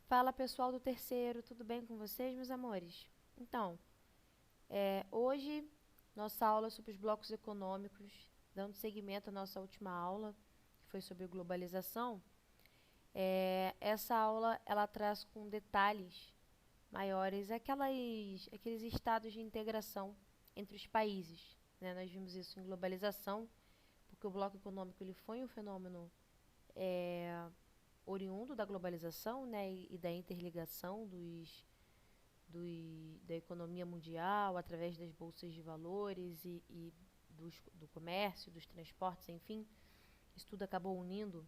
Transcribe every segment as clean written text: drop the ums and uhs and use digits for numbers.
Fala pessoal do terceiro, tudo bem com vocês, meus amores? Então, hoje nossa aula é sobre os blocos econômicos, dando seguimento à nossa última aula, que foi sobre globalização. Essa aula ela traz com detalhes maiores aqueles estados de integração entre os países, né? Nós vimos isso em globalização, porque o bloco econômico ele foi um fenômeno oriundo da globalização, né? E da interligação da economia mundial através das bolsas de valores e do comércio, dos transportes, enfim. Isso tudo acabou unindo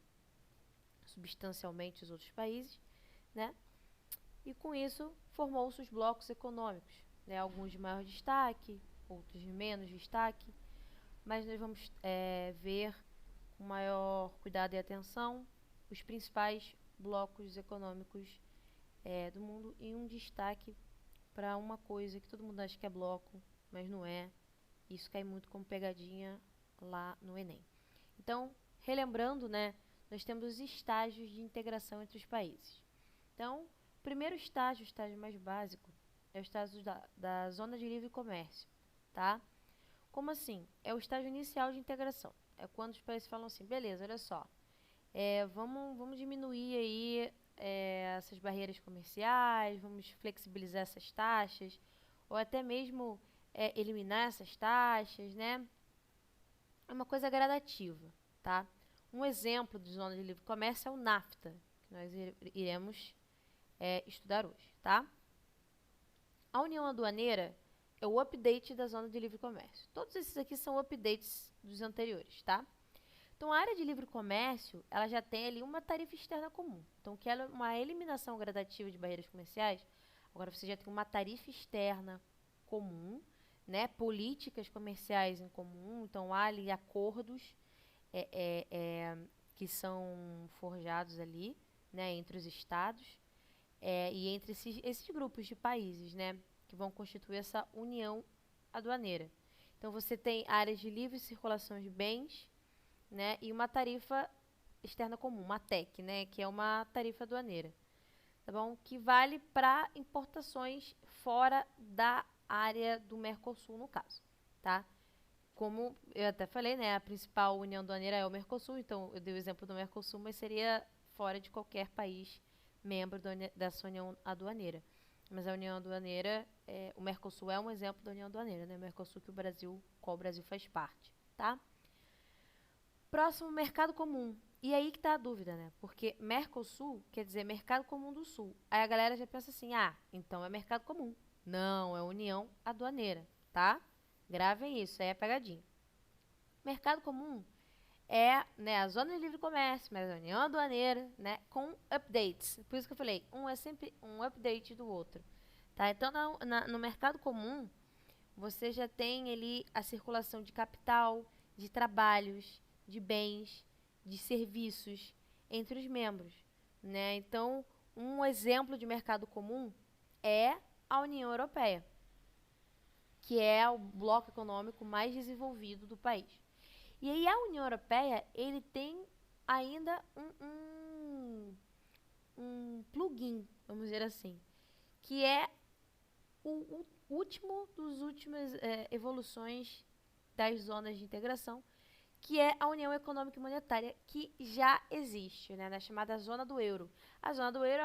substancialmente os outros países, né? E com isso formou-se os blocos econômicos, né? Alguns de maior destaque, outros de menos destaque, mas nós vamos ver com maior cuidado e atenção os principais blocos econômicos do mundo e um destaque para uma coisa que todo mundo acha que é bloco, mas não é. Isso cai muito como pegadinha lá no Enem. Então, relembrando, né, nós temos os estágios de integração entre os países. Então, o primeiro estágio, o estágio mais básico, é o estágio da zona de livre comércio, tá? Como assim? É o estágio inicial de integração. É quando os países falam assim, beleza, olha só, vamos diminuir aí essas barreiras comerciais, vamos flexibilizar essas taxas, ou até mesmo eliminar essas taxas, né? É uma coisa gradativa, tá? Um exemplo de zona de livre comércio é o NAFTA, que nós iremos estudar hoje, tá? A União Aduaneira é o update da zona de livre comércio. Todos esses aqui são updates dos anteriores, tá? Então, a área de livre comércio, ela já tem ali uma tarifa externa comum. Então, que ela é uma eliminação gradativa de barreiras comerciais. Agora, você já tem uma tarifa externa comum, né? Políticas comerciais em comum. Então, há ali acordos que são forjados ali, né? Entre os estados e entre esses grupos de países, né? Que vão constituir essa união aduaneira. Então, você tem áreas de livre circulação de bens, né, e uma tarifa externa comum, uma TEC, né, que é uma tarifa aduaneira, tá bom? Que vale para importações fora da área do Mercosul, no caso, tá? Como eu até falei, né, a principal união aduaneira é o Mercosul, então eu dei o exemplo do Mercosul, mas seria fora de qualquer país membro dessa união aduaneira. Mas a união aduaneira, o Mercosul é um exemplo da união aduaneira, né? O Mercosul qual o Brasil faz parte, tá? Próximo, mercado comum. E aí que tá a dúvida, né? Porque Mercosul quer dizer mercado comum do Sul. Aí a galera já pensa assim, então é mercado comum. Não, é união aduaneira, tá? Gravem isso, aí é pegadinha. Mercado comum é, né, a zona de livre comércio, mas a união aduaneira, né, com updates. Por isso que eu falei, um é sempre um update do outro, tá? Então, no mercado comum, você já tem ali a circulação de capital, de trabalhos, de bens, de serviços entre os membros, né? Então, um exemplo de mercado comum é a União Europeia, que é o bloco econômico mais desenvolvido do país. E aí a União Europeia, ele tem ainda um plugin, vamos dizer assim, que é o último dos últimas evoluções das zonas de integração, que é a União Econômica e Monetária, que já existe, né, na chamada Zona do Euro. A Zona do Euro,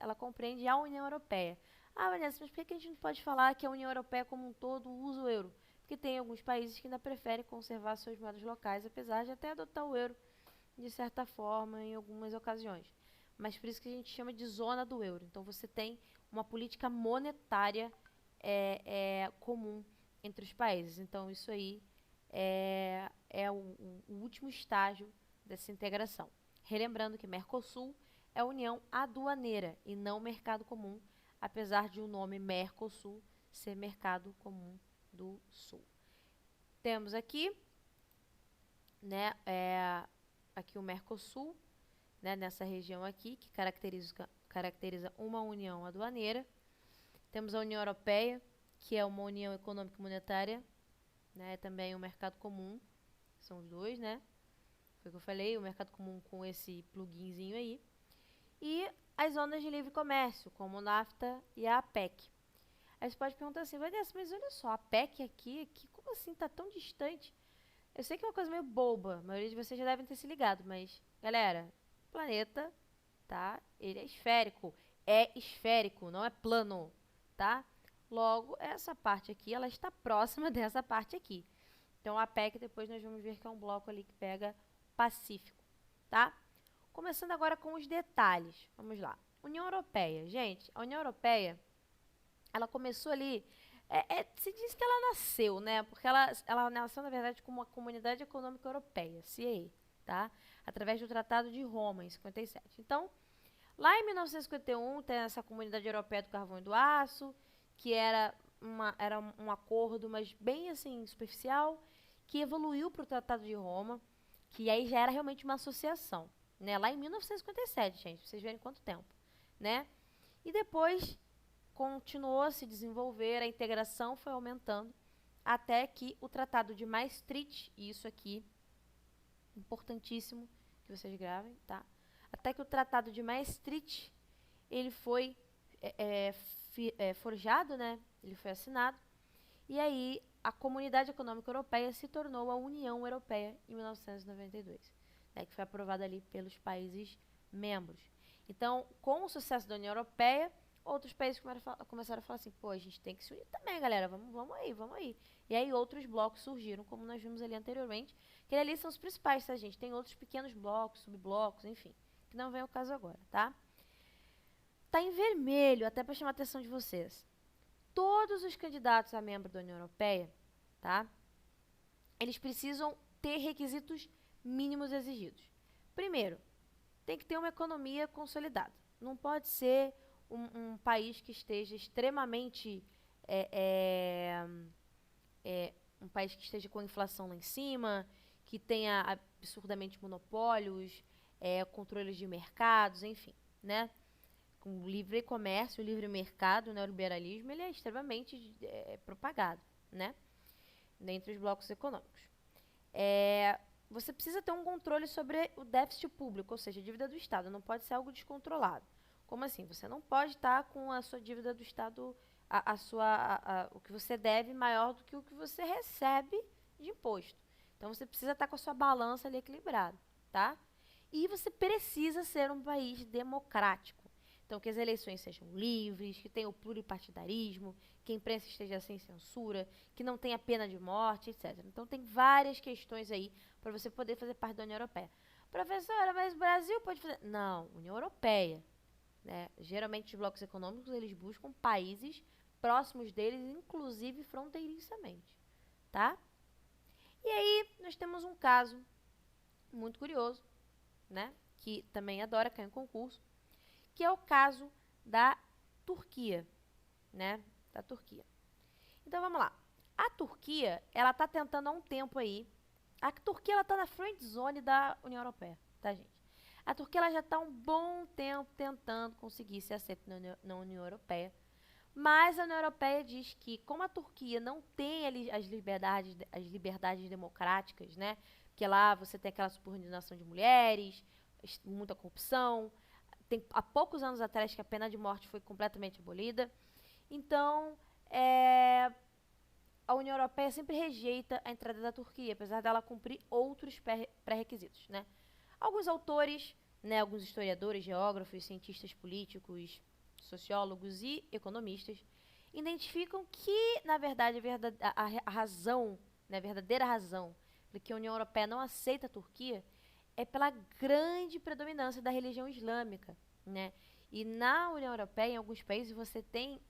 ela compreende a União Europeia. Vanessa, mas por que a gente não pode falar que a União Europeia como um todo usa o euro? Porque tem alguns países que ainda preferem conservar suas moedas locais, apesar de até adotar o euro de certa forma em algumas ocasiões. Mas por isso que a gente chama de zona do euro. Então você tem uma política monetária comum entre os países. Então isso aí é o último estágio dessa integração. Relembrando que Mercosul é união aduaneira e não mercado comum, apesar de o nome Mercosul ser mercado comum do Sul. Temos aqui, né, aqui o Mercosul, né, nessa região aqui, que caracteriza uma união aduaneira. Temos a União Europeia, que é uma união econômica e monetária, né, também um mercado comum, são os dois, né? Foi o que eu falei, o mercado comum com esse pluginzinho aí. E as zonas de livre comércio, como o NAFTA e a APEC. Aí você pode perguntar assim, Vanessa, mas olha só, a APEC aqui, como assim tá tão distante? Eu sei que é uma coisa meio boba, a maioria de vocês já devem ter se ligado, mas, galera, o planeta, tá? Ele é esférico, não é plano, tá? Logo, essa parte aqui, ela está próxima dessa parte aqui. Então, a APEC, depois nós vamos ver que é um bloco ali que pega Pacífico, tá? Começando agora com os detalhes. Vamos lá. União Europeia. Gente, a União Europeia, ela começou ali... se diz que ela nasceu, né? Porque ela nasceu, na verdade, como uma Comunidade Econômica Europeia, CEE, tá? Através do Tratado de Roma, em 57. Então, lá em 1951, tem essa Comunidade Europeia do Carvão e do Aço, que era um acordo, mas bem, assim, superficial, que evoluiu para o Tratado de Roma, que aí já era realmente uma associação, né? Lá em 1957, gente, pra vocês verem quanto tempo, né? E depois continuou a se desenvolver, a integração foi aumentando, até que o Tratado de Maastricht, e isso aqui, importantíssimo que vocês gravem, tá? Até que o Tratado de Maastricht, ele foi forjado, né? Ele foi assinado, e aí a Comunidade Econômica Europeia se tornou a União Europeia em 1992, né? Que foi aprovada ali pelos países membros. Então, com o sucesso da União Europeia, outros países começaram a falar assim, pô, a gente tem que se unir também, galera, vamos aí, vamos aí. E aí outros blocos surgiram, como nós vimos ali anteriormente, que ali são os principais, tá, gente? Tem outros pequenos blocos, subblocos, enfim, que não vem ao caso agora, tá? Tá em vermelho, até para chamar a atenção de vocês. Todos os candidatos a membro da União Europeia, tá? Eles precisam ter requisitos mínimos exigidos. Primeiro, tem que ter uma economia consolidada. Não pode ser um país que esteja extremamente... um país que esteja com a inflação lá em cima, que tenha absurdamente monopólios, controles de mercados, enfim, né? Com o livre comércio, o livre mercado, o neoliberalismo, ele é extremamente propagado, né? Dentre os blocos econômicos. Você precisa ter um controle sobre o déficit público, ou seja, a dívida do Estado. Não pode ser algo descontrolado. Como assim? Você não pode estar com a sua dívida do Estado, o que você deve maior do que o que você recebe de imposto. Então, você precisa estar com a sua balança ali equilibrada, tá? E você precisa ser um país democrático. Então, que as eleições sejam livres, que tenha o pluripartidarismo, que a imprensa esteja sem censura, que não tenha pena de morte, etc. Então, tem várias questões aí para você poder fazer parte da União Europeia. Professora, mas o Brasil pode fazer... Não, União Europeia. Né? Geralmente, os blocos econômicos, eles buscam países próximos deles, inclusive fronteiriçamente. Tá? E aí, nós temos um caso muito curioso, né? Que também adora cair em concurso, que é o caso da Turquia, né? Da Turquia. Então, vamos lá. A Turquia, ela tá tentando há um tempo aí. A Turquia, ela tá na friend zone da União Europeia, tá, gente? A Turquia, ela já tá há um bom tempo tentando conseguir ser aceita na União Europeia. Mas a União Europeia diz que, como a Turquia não tem ali as liberdades democráticas, né? Porque lá você tem aquela subordinação de mulheres, muita corrupção. Há poucos anos atrás que a pena de morte foi completamente abolida. Então, a União Europeia sempre rejeita a entrada da Turquia, apesar dela cumprir outros pré-requisitos, né? Alguns autores, né, alguns historiadores, geógrafos, cientistas políticos, sociólogos e economistas identificam que, na verdade, a razão, né, a verdadeira razão de que a União Europeia não aceita a Turquia é pela grande predominância da religião islâmica, né? E na União Europeia, em alguns países, você tem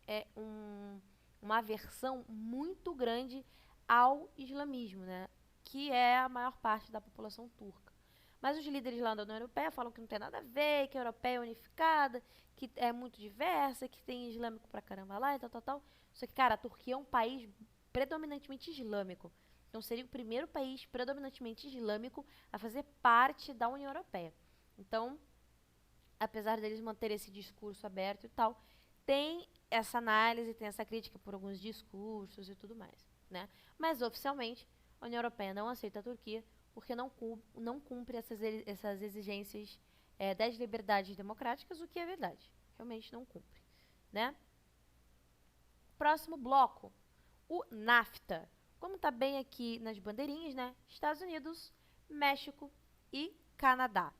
uma aversão muito grande ao islamismo, né? Que é a maior parte da população turca. Mas os líderes lá da União Europeia falam que não tem nada a ver, que a Europeia é unificada, que é muito diversa, que tem islâmico pra caramba lá e tal. Só que, cara, a Turquia é um país predominantemente islâmico. Então, seria o primeiro país predominantemente islâmico a fazer parte da União Europeia. Então, apesar deles manterem esse discurso aberto e tal, tem essa análise, tem essa crítica por alguns discursos e tudo mais, né? Mas, oficialmente, a União Europeia não aceita a Turquia porque não cumpre essas exigências das liberdades democráticas, o que é verdade. Realmente não cumpre, né? Próximo bloco, o NAFTA. Como está bem aqui nas bandeirinhas, né? Estados Unidos, México e Canadá.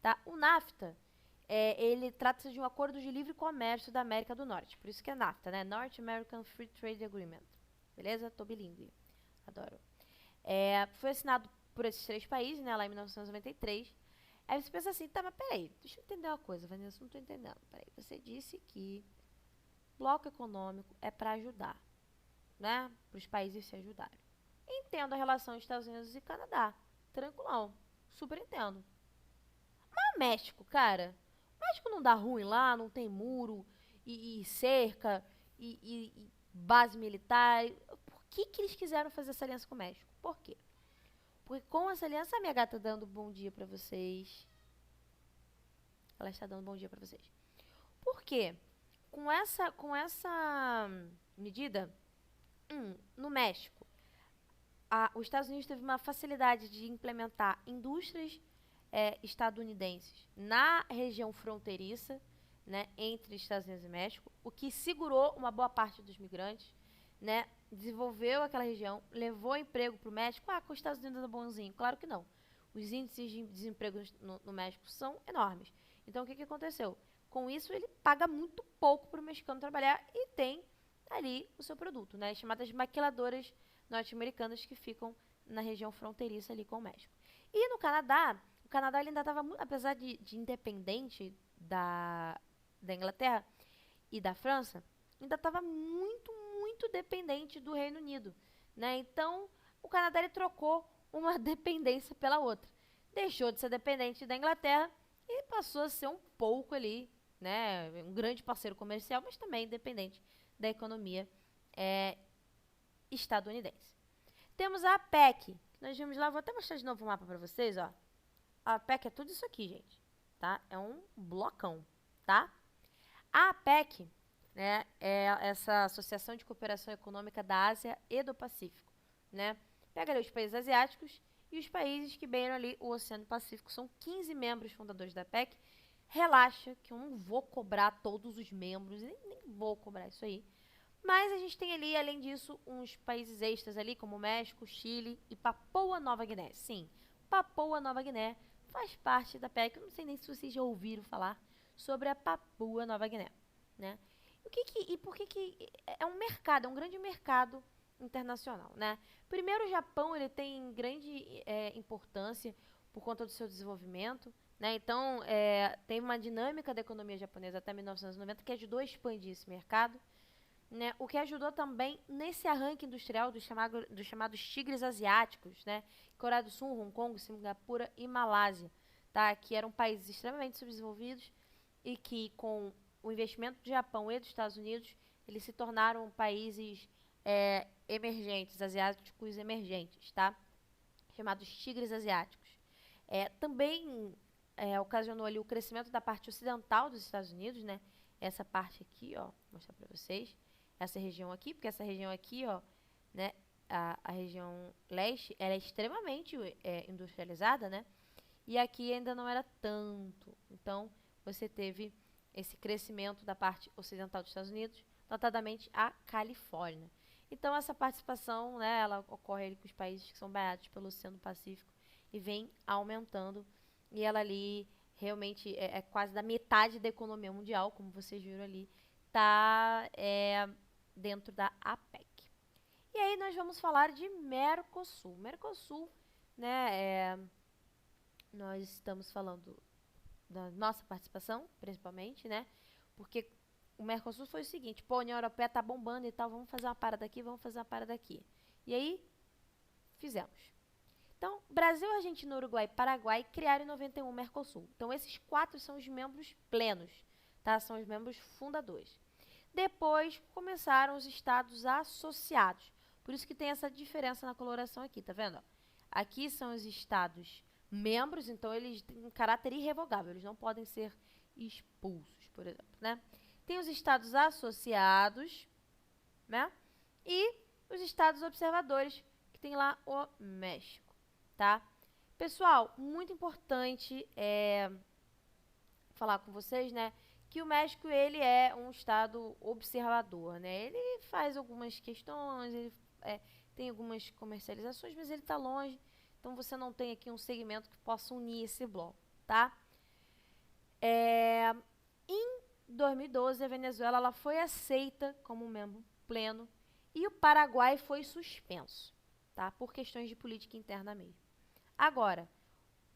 Tá? O NAFTA, ele trata-se de um acordo de livre comércio da América do Norte. Por isso que é NAFTA, né? North American Free Trade Agreement. Beleza? Tô bilíngue. Adoro. Foi assinado por esses 3 países, né? Lá em 1993. Aí você pensa assim, tá, mas peraí, deixa eu entender uma coisa, Vanessa, não tô entendendo. Peraí, você disse que bloco econômico é para ajudar, né? Para os países se ajudarem. Entendo a relação Estados Unidos e Canadá. Tranquilão. Super entendo. Mas México, cara. México não dá ruim lá, não tem muro e cerca e base militar. Por que eles quiseram fazer essa aliança com o México? Por quê? Porque com essa aliança, a minha gata dando bom dia pra vocês. Ela está dando bom dia pra vocês. Por quê? Com essa medida, no México, os Estados Unidos teve uma facilidade de implementar indústrias estadunidenses na região fronteiriça, né, entre Estados Unidos e México, o que segurou uma boa parte dos migrantes, né, desenvolveu aquela região, levou emprego para o México. Ah, com os Estados Unidos é bonzinho. Claro que não. Os índices de desemprego no México são enormes. Então, o que aconteceu? Com isso, ele paga muito pouco para o mexicano trabalhar e tem ali o seu produto, né, chamadas maquiladoras norte-americanas que ficam na região fronteiriça ali com o México. E no Canadá, o Canadá ele ainda estava, apesar de independente da Inglaterra e da França, ainda estava muito, muito dependente do Reino Unido, né? Então, o Canadá ele trocou uma dependência pela outra. Deixou de ser dependente da Inglaterra e passou a ser um pouco ali, né? Um grande parceiro comercial, mas também dependente da economia estadunidense. Temos a APEC. Nós vimos lá, vou até mostrar de novo o mapa para vocês, ó. A APEC é tudo isso aqui, gente, tá? É um blocão, tá? A APEC, né, é essa Associação de Cooperação Econômica da Ásia e do Pacífico, né? Pega ali os países asiáticos e os países que beiram ali o Oceano Pacífico. São 15 membros fundadores da APEC. Relaxa que eu não vou cobrar todos os membros, nem vou cobrar isso aí. Mas a gente tem ali, além disso, uns países extras ali, como México, Chile e Papua Nova Guiné. Sim, Papua Nova Guiné faz parte da PEC. Eu não sei nem se vocês já ouviram falar sobre a Papua Nova Guiné, né? E por que é um mercado, é um grande mercado internacional, né? Primeiro, o Japão, ele tem grande importância por conta do seu desenvolvimento, né? Então, tem uma dinâmica da economia japonesa até 1990 que ajudou a expandir esse mercado, né, o que ajudou também nesse arranque industrial dos chamados tigres asiáticos, né, Coreia do Sul, Hong Kong, Singapura e Malásia, tá, que eram países extremamente subdesenvolvidos e que com o investimento do Japão e dos Estados Unidos, eles se tornaram países emergentes, asiáticos emergentes, tá, chamados tigres asiáticos. Também ocasionou ali o crescimento da parte ocidental dos Estados Unidos, né, essa parte aqui, ó, vou mostrar para vocês. Essa região aqui, porque essa região aqui, ó, né, a região leste, ela é extremamente industrializada, né, e aqui ainda não era tanto. Então, você teve esse crescimento da parte ocidental dos Estados Unidos, notadamente a Califórnia. Então, essa participação, né, ela ocorre ali com os países que são banhados pelo Oceano Pacífico e vem aumentando, e ela ali realmente é quase da metade da economia mundial, como vocês viram ali, tá dentro da APEC. E aí nós vamos falar de Mercosul. Mercosul, né, nós estamos falando da nossa participação, principalmente, né, porque o Mercosul foi o seguinte, pô, a União Europeia tá bombando e tal, vamos fazer uma parada aqui, vamos fazer uma parada aqui. E aí, fizemos. Então, Brasil, Argentina, Uruguai e Paraguai criaram em 91 o Mercosul. Então, esses 4 são os membros plenos, tá? São os membros fundadores. Depois começaram os estados associados. Por isso que tem essa diferença na coloração aqui, tá vendo? Aqui são os estados membros, então eles têm um caráter irrevogável, eles não podem ser expulsos, por exemplo, né? Tem os estados associados, né? E os estados observadores, que tem lá o México, tá? Pessoal, muito importante falar com vocês, né, que o México, ele é um estado observador, né? Ele faz algumas questões, ele tem algumas comercializações, mas ele está longe, então você não tem aqui um segmento que possa unir esse bloco, tá? Em 2012, a Venezuela ela foi aceita como membro pleno e o Paraguai foi suspenso, tá? Por questões de política interna mesmo. Agora,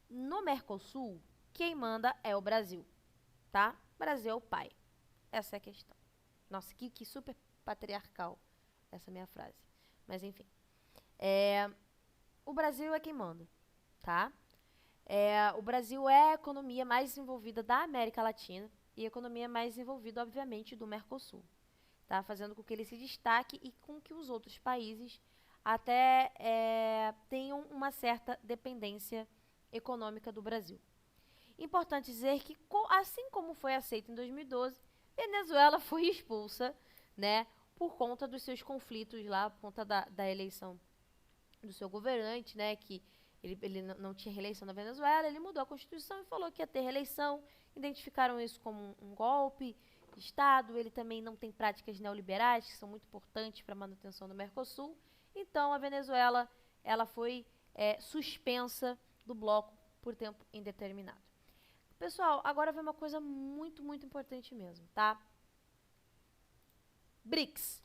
no Mercosul, quem manda é o Brasil, tá? Brasil é o pai. Essa é a questão. Nossa, que super patriarcal essa minha frase. Mas enfim. O Brasil é quem manda, tá? O Brasil é a economia mais desenvolvida da América Latina e a economia mais desenvolvida, obviamente, do Mercosul, tá? Fazendo com que ele se destaque e com que os outros países até tenham uma certa dependência econômica do Brasil. Importante dizer que, assim como foi aceito em 2012, Venezuela foi expulsa, né, por conta dos seus conflitos lá, por conta da eleição do seu governante, né, que ele não tinha reeleição na Venezuela, ele mudou a Constituição e falou que ia ter reeleição, identificaram isso como um golpe de Estado, ele também não tem práticas neoliberais, que são muito importantes para a manutenção do Mercosul, então a Venezuela ela foi suspensa do bloco por tempo indeterminado. Pessoal, agora vem uma coisa muito, muito importante mesmo, tá? BRICS.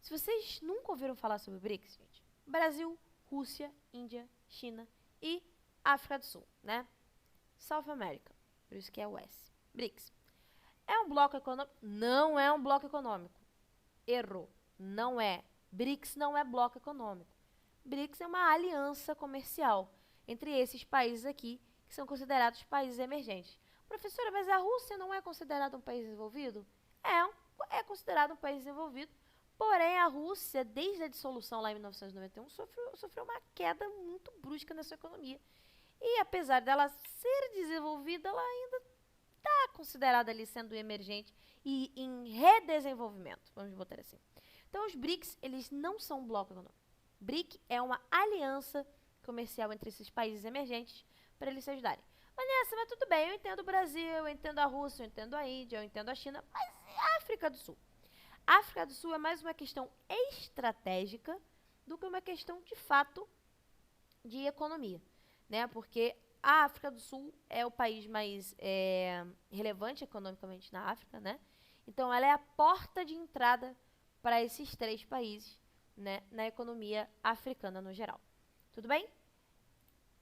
Se vocês nunca ouviram falar sobre BRICS, gente, Brasil, Rússia, Índia, China e África do Sul, né? South America, por isso que é o S. BRICS. É um bloco econômico? Não é um bloco econômico. Errou. Não é. BRICS não é bloco econômico. BRICS é uma aliança comercial entre esses países aqui, que são considerados países emergentes. Professora, mas a Rússia não é considerada um país desenvolvido? É considerado um país desenvolvido, porém a Rússia, desde a dissolução lá em 1991, sofreu uma queda muito brusca na sua economia. E apesar dela ser desenvolvida, ela ainda está considerada ali sendo emergente e em redesenvolvimento, vamos botar assim. Então os BRICS, eles não são um bloco econômico. BRIC é uma aliança comercial entre esses países emergentes para eles se ajudarem. Vanessa, mas tudo bem, eu entendo o Brasil, eu entendo a Rússia, eu entendo a Índia, eu entendo a China, mas e a África do Sul? A África do Sul é mais uma questão estratégica do que uma questão de fato de economia, né? Porque a África do Sul é o país mais relevante economicamente na África, né? Então ela é a porta de entrada para esses três países, né, na economia africana no geral. Tudo bem?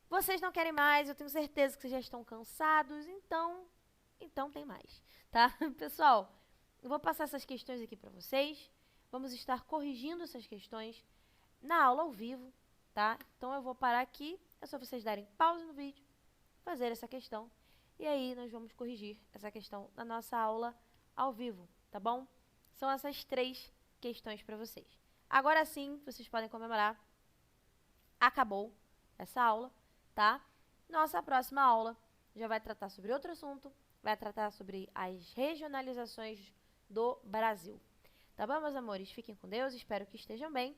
Vocês não querem mais, eu tenho certeza que vocês já estão cansados, então tem mais, tá? Pessoal, eu vou passar essas questões aqui para vocês, vamos estar corrigindo essas questões na aula ao vivo, tá? Então eu vou parar aqui, é só vocês darem pausa no vídeo, fazer essa questão, e aí nós vamos corrigir essa questão na nossa aula ao vivo, tá bom? São essas 3 questões para vocês. Agora sim, vocês podem comemorar. Acabou essa aula, tá? Nossa próxima aula já vai tratar sobre outro assunto, vai tratar sobre as regionalizações do Brasil. Tá bom, meus amores? Fiquem com Deus, espero que estejam bem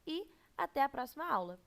e até a próxima aula.